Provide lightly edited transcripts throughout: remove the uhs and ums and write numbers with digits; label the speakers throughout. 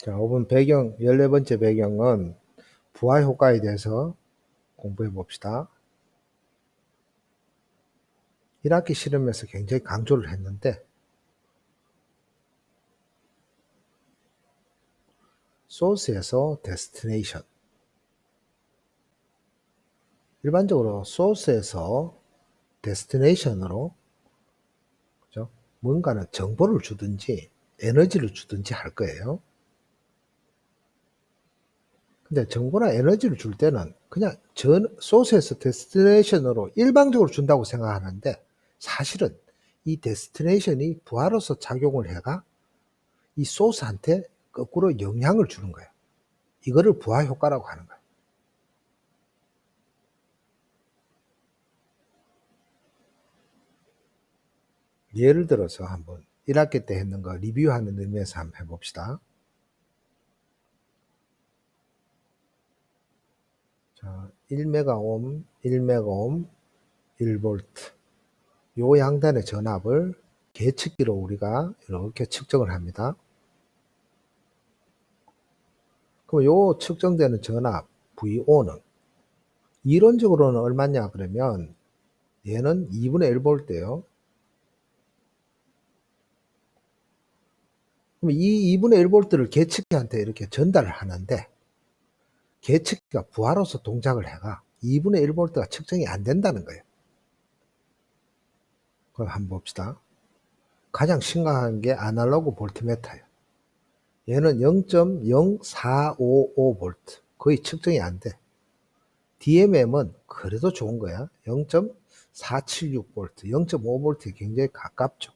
Speaker 1: 자, 5번 배경, 14번째 배경은 부하 효과에 대해서 공부해 봅시다. 1학기 실험에서 굉장히 강조를 했는데, 소스에서 데스티네이션. 일반적으로 소스에서 데스티네이션으로, 그죠? 뭔가는 정보를 주든지 에너지를 주든지 할 거예요. 근데 정보나 에너지를 줄 때는 그냥 소스에서 데스티네이션으로 일방적으로 준다고 생각하는데, 사실은 이 데스티네이션이 부하로서 작용을 해가 이 소스한테 거꾸로 영향을 주는 거예요. 이거를 부하 효과라고 하는 거예요. 예를 들어서 한번 1학기 때 했는 거 리뷰하는 의미에서 한번 해봅시다. 자, 1메가옴, 1메가옴, 1볼트. 요 양단의 전압을 계측기로 우리가 이렇게 측정을 합니다. 그럼 요 측정되는 전압 VO는 이론적으로는 얼마냐 그러면 얘는 2분의 1볼트예요. 그럼 이 2분의 1볼트를 계측기한테 이렇게 전달을 하는데, 계측기가 부하로서 동작을 해가 2분의 1볼트가 측정이 안 된다는 거예요. 그럼 한번 봅시다. 가장 심각한 게 아날로그 볼트미터예요. 얘는 0.0455볼트, 거의 측정이 안 돼. DMM은 그래도 좋은 거야. 0.476볼트, 0.5볼트에 굉장히 가깝죠.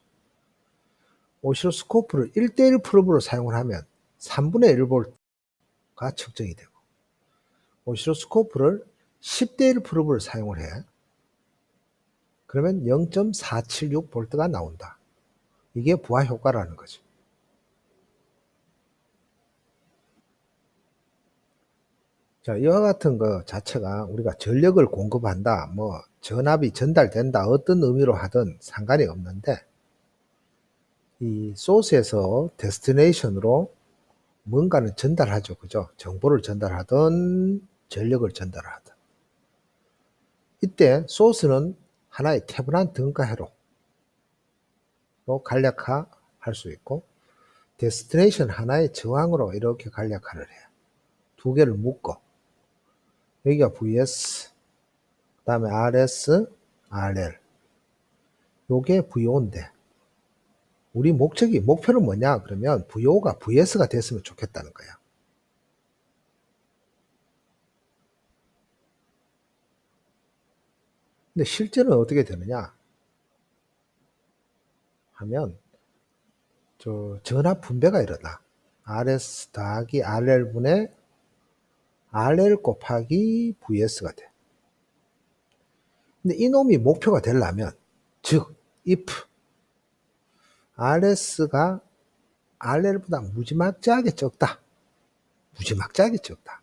Speaker 1: 오시로스코프를 1대1 프로브로 사용을 하면 3분의 1볼트가 측정이 되고, 오시로스코프를 10대1 프로브를 사용을 해. 그러면 0.476볼트가 나온다. 이게 부하 효과라는 거죠. 자, 이와 같은 거 자체가 우리가 전력을 공급한다, 뭐 전압이 전달된다, 어떤 의미로 하든 상관이 없는데, 이 소스에서 데스티네이션으로 뭔가는 전달하죠. 그죠? 정보를 전달하든 전력을 전달하든. 이때 소스는 하나의 태분한 등가회로 간략화할 수 있고, 데스티네이션 하나의 저항으로 이렇게 간략화를 해요. 두 개를 묶어. 여기가 VS, 그 다음에 RS, RL. 요게 VO인데, 우리 목표는 뭐냐? 그러면 VO가 VS가 됐으면 좋겠다는 거야. 근데 실제는 어떻게 되느냐? 하면, 전압 분배가 일어나. RS 더하기 RL분의 RL 곱하기 VS가 돼. 근데 이놈이 목표가 되려면, 즉, if RS가 RL보다 무지막지하게 적다. 무지막지하게 적다.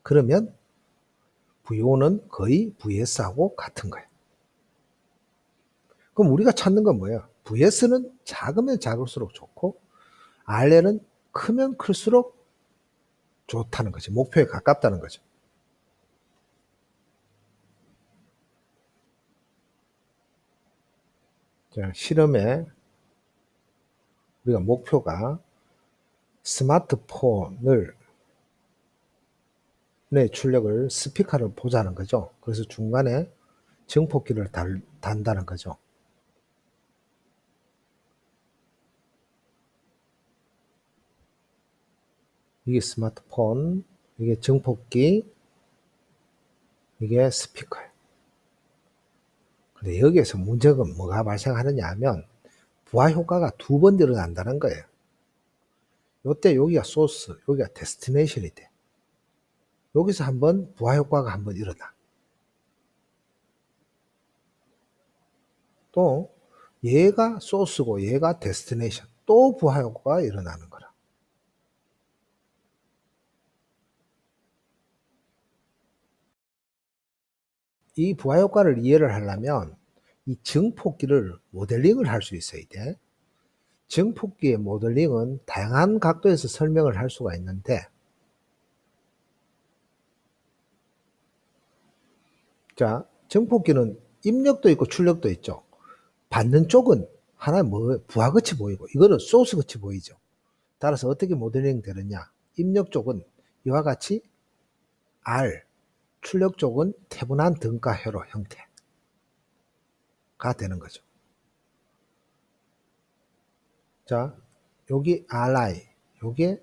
Speaker 1: 그러면 VO는 거의 VS하고 같은 거예요. 그럼 우리가 찾는 건 뭐예요? VS는 작으면 작을수록 좋고, RL은 크면 클수록 좋다는 거죠. 목표에 가깝다는 거죠. 자, 실험에 우리가 목표가 스마트폰을 내 출력을 스피커를 보자는 거죠. 그래서 중간에 증폭기를 단다는 거죠. 이게 스마트폰, 이게 증폭기, 이게 스피커예요. 근데 여기에서 문제가 뭐가 발생하느냐 하면 부하 효과가 두 번 일어난다는 거예요. 요때 여기가 소스, 여기가 데스티네이션이 돼. 여기서 한번 부하 효과가 한번 일어나. 또 얘가 소스고 얘가 데스티네이션, 또 부하 효과가 일어나는 거라. 이 부하 효과를 이해를 하려면 이 증폭기를 모델링을 할 수 있어야 돼. 정폭기의 모델링은 다양한 각도에서 설명을 할 수가 있는데, 자, 정폭기는 입력도 있고 출력도 있죠. 받는 쪽은 하나의 부하같이 보이고, 이거는 소스같이 보이죠. 따라서 어떻게 모델링 되느냐? 입력 쪽은 이와 같이 R, 출력 쪽은 태분한 등가회로 형태가 되는 거죠. 자, 여기 RI, 요게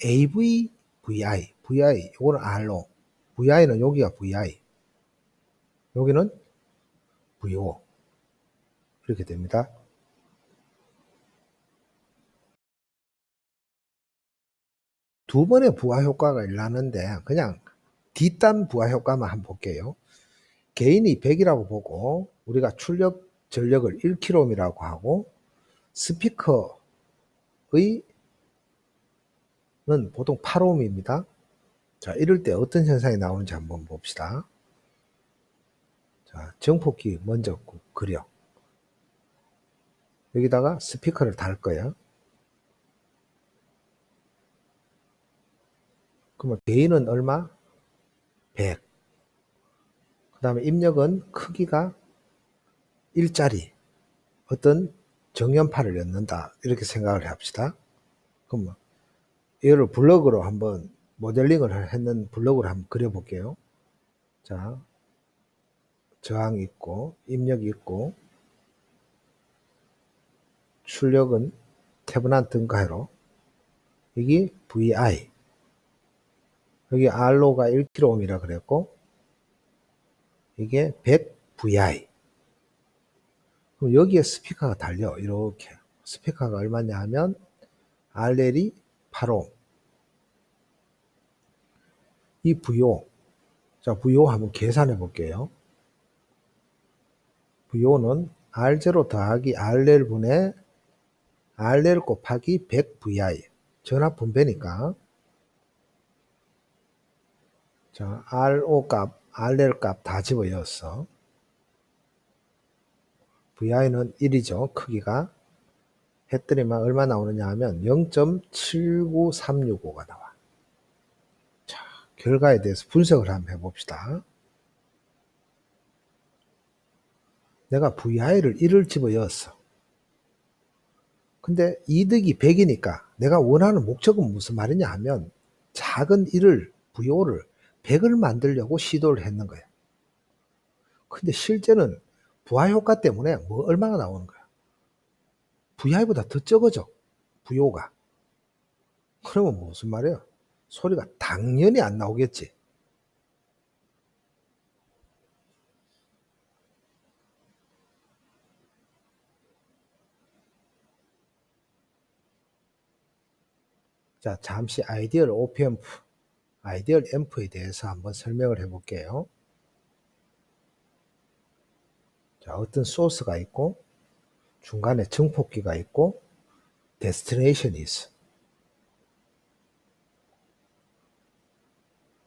Speaker 1: AV, VI, VI, 요거는 R로, VI는 여기가 VI, 여기는 VO, 이렇게 됩니다. 두 번의 부하 효과가 일어나는데, 그냥 뒷단 부하 효과만 한번 볼게요. 개인이 100이라고 보고, 우리가 출력 전력을 1kg이라고 하고, 스피커의 는 보통 8ohm입니다. 자, 이럴 때 어떤 현상이 나오는지 한번 봅시다. 자, 정폭기 먼저 그려. 여기다가 스피커를 달 거예요. 그러면 게인은 얼마? 100. 그 다음에 입력은 크기가 1짜리 어떤 정연파를 엮는다, 이렇게 생각을 합시다. 그러면 이거를 블럭으로 한번 모델링을 했는 블럭으로 한번 그려볼게요. 자, 저항 있고 입력이 있고 출력은 태분한 등가로, 이게 VI, 여기 R로가 1kg이라 그랬고 이게 100VI. 그럼 여기에 스피커가 달려. 이렇게 스피커가 얼마냐 하면 RL이 8옴, 이 VO, 자 VO 한번 계산해 볼게요. VO는 R0 더하기 RL 분의 RL 곱하기 100VI, 전압 분배니까, 자 RO 값, RL 값 다 집어넣었어. VI는 1이죠. 크기가. 했더니만 얼마 나오느냐 하면 0.79365가 나와. 자, 결과에 대해서 분석을 한번 해봅시다. 내가 VI를 1을 집어넣었어. 근데 이득이 100이니까 내가 원하는 목적은 무슨 말이냐 하면 작은 1을, VO를 100을 만들려고 시도를 했는 거야. 근데 실제는 부하 효과 때문에 얼마가 나오는 거야? VI보다 더 적어져, VO가. 그러면 무슨 말이에요? 소리가 당연히 안 나오겠지. 자, 잠시 아이디얼 OP-앰프, 아이디얼 앰프에 대해서 한번 설명을 해볼게요. 자, 어떤 소스가 있고 중간에 정폭기가 있고 데스티네이션이 있어.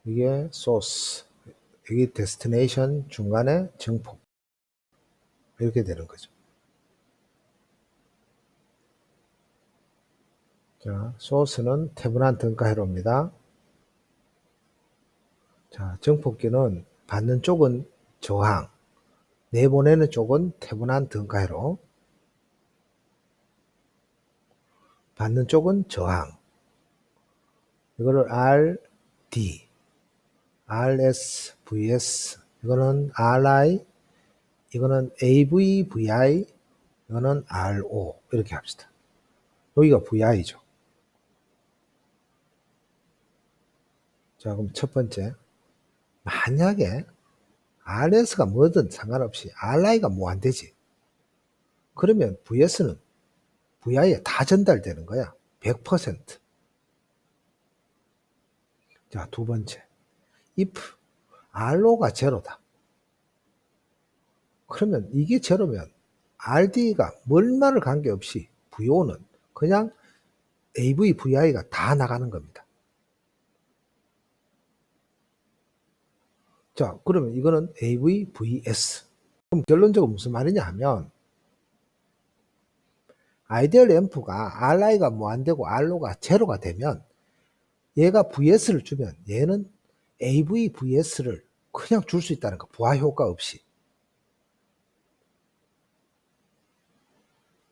Speaker 1: 이게 소스, 이게 데스티네이션, 중간에 정폭, 이렇게 되는 거죠. 자, 소스는 태분한 등가회로입니다. 자, 정폭기는 받는 쪽은 저항, 내보내는 쪽은 태분한 등가회로, 받는 쪽은 저항. 이거를 RD, RS, VS, 이거는 RI, 이거는 AV, VI, 이거는 RO, 이렇게 합시다. 여기가 VI죠. 자, 그럼 첫 번째, 만약에 RS가 뭐든 상관없이 RI가 뭐 안 되지, 그러면 VS는 VI에 다 전달되는 거야. 100%. 자, 두 번째, if RO가 제로다. 그러면 이게 제로면 RD가 얼마를 관계없이 VO는 그냥 AV, VI가 다 나가는 겁니다. 자, 그러면 이거는 AV, VS. 그럼 결론적으로 무슨 말이냐 하면 아이디얼 앰프가 RI가 무한대고 R로가 제로가 되면 얘가 VS를 주면 얘는 AV VS를 그냥 줄 수 있다는 거. 부하 효과 없이.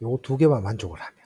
Speaker 1: 요거 두 개만 만족을 하면.